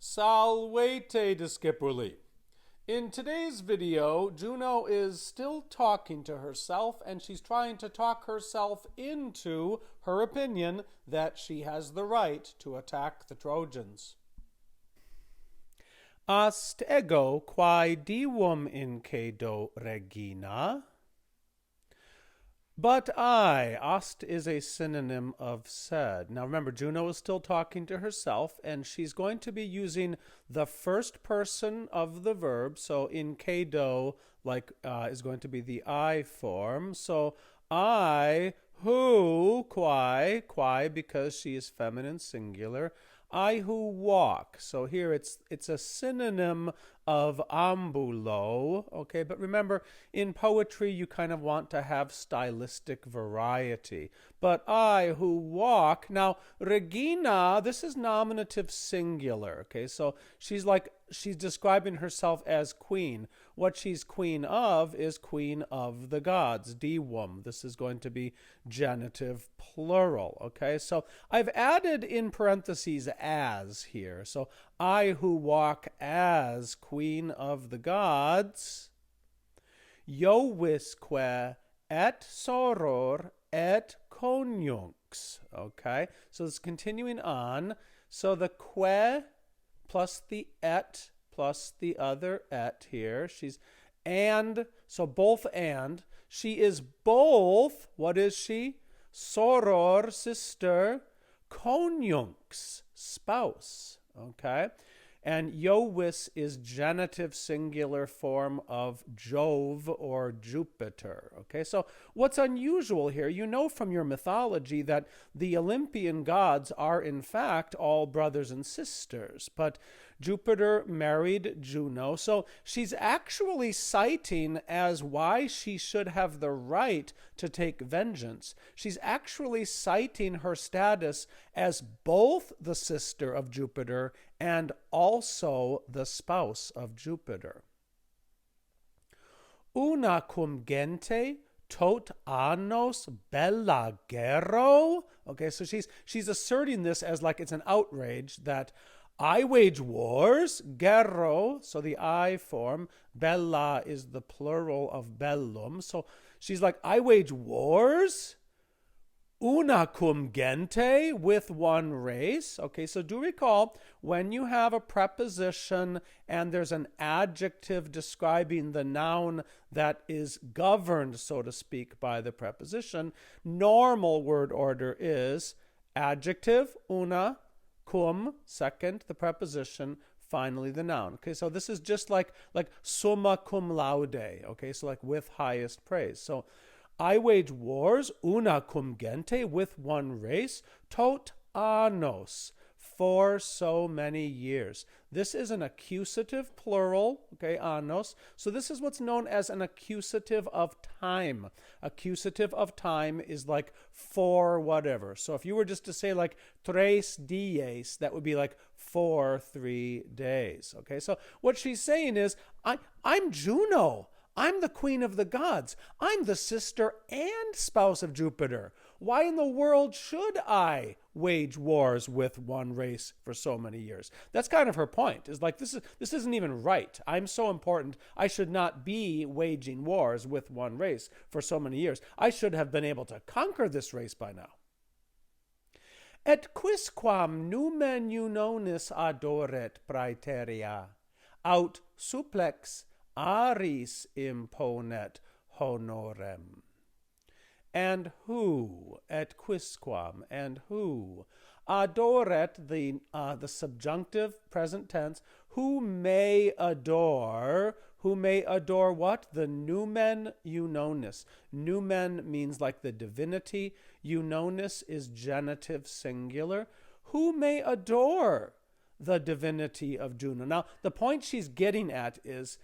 Salvete discipuli. In today's video, Juno is still talking to herself, and she's trying to talk herself into her opinion that she has the right to attack the Trojans. Ast ego quae divum incedo regina? But I, ast is a synonym of said. Now remember, Juno is still talking to herself, and she's going to be using the first person of the verb. So incedo, is going to be the I form. So I, who, quae, because she is feminine singular. I who walk. So here it's a synonym of ambulo, okay? But remember, in poetry, you kind of want to have stylistic variety. But I who walk. Now, Regina, this is nominative singular, okay? So she's describing herself as queen. What she's queen of is queen of the gods, divum. This is going to be genitive plural, okay? So I've added in parentheses as here. So I who walk as queen of the gods, Iovisque et soror et conjunx, okay? So it's continuing on. So the que plus the et plus the other et here. She's and, so both and. She is both, what is she? Soror, sister, conjunx, spouse, okay? And Iovis is genitive singular form of Jove or Jupiter. Okay, so what's unusual here? You know from your mythology that the Olympian gods are in fact all brothers and sisters, but Jupiter married Juno, so she's actually citing as why she should have the right to take vengeance. She's actually citing her status as both the sister of Jupiter and also the spouse of Jupiter. Una cum gente tot annos bella guerro. Okay, so she's asserting this as like it's an outrage that I wage wars, guerro, so the I form, bella is the plural of bellum. So she's like, I wage wars, una cum gente, with one race. Okay, so do recall, when you have a preposition and there's an adjective describing the noun that is governed, so to speak, by the preposition, normal word order is adjective, una, cum, second, the preposition, finally the noun. Okay, so this is just like summa cum laude. Okay, so like with highest praise. So I wage wars, una cum gente, with one race, tot annos, for so many years. This is an accusative plural, okay, annos. So this is what's known as an accusative of time. Accusative of time is like for whatever. So if you were just to say like tres dies, that would be like for 3 days, okay? So what she's saying is, I'm Juno. I'm the queen of the gods. I'm the sister and spouse of Jupiter. Why in the world should I wage wars with one race for so many years? That's kind of her point. Is like this isn't even right. I'm so important. I should not be waging wars with one race for so many years. I should have been able to conquer this race by now. Et quisquam numen Junonis adoret praeteria, aut supplex aris imponet honorem. And who, et quisquam, and who, adoret, the subjunctive present tense, who may adore what? The numen Junonis. Numen means like the divinity. Junonis is genitive singular. Who may adore the divinity of Juno? Now, the point she's getting at is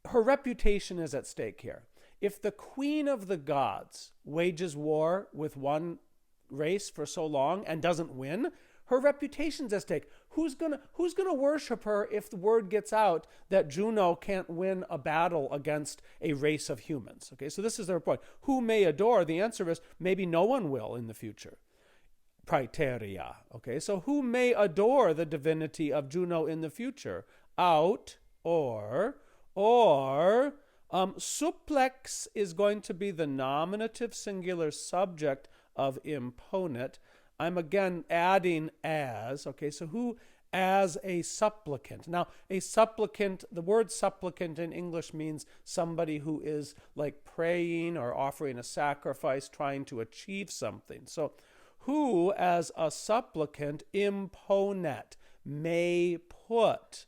her reputation is at stake here. If the queen of the gods wages war with one race for so long and doesn't win, her reputation's at stake. Who's gonna worship her if the word gets out that Juno can't win a battle against a race of humans? Okay, so this is their point. Who may adore? The answer is maybe no one will in the future. praeterea. Okay, so who may adore the divinity of Juno in the future? Out or supplex is going to be the nominative singular subject of imponit. I'm again adding as. Okay, so who as a supplicant? Now, a supplicant, the word supplicant in English means somebody who is like praying or offering a sacrifice, trying to achieve something. So, who as a supplicant imponet, may put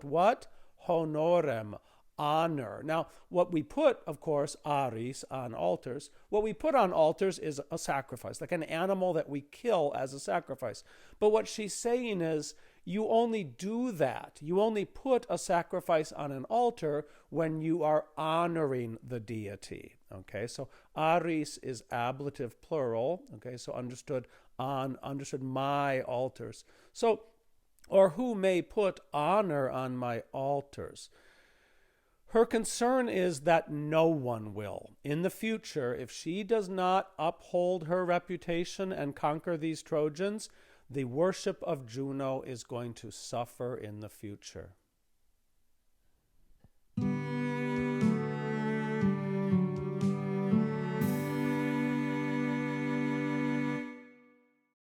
what? Honorem, honor. Now, what we put, of course, aris, on altars, what we put on altars is a sacrifice, like an animal that we kill as a sacrifice. But what she's saying is, you only do that. You only put a sacrifice on an altar when you are honoring the deity. Okay, so aris is ablative plural. Okay, so understood my altars. So, or who may put honor on my altars? Her concern is that no one will. In the future, if she does not uphold her reputation and conquer these Trojans, the worship of Juno is going to suffer in the future.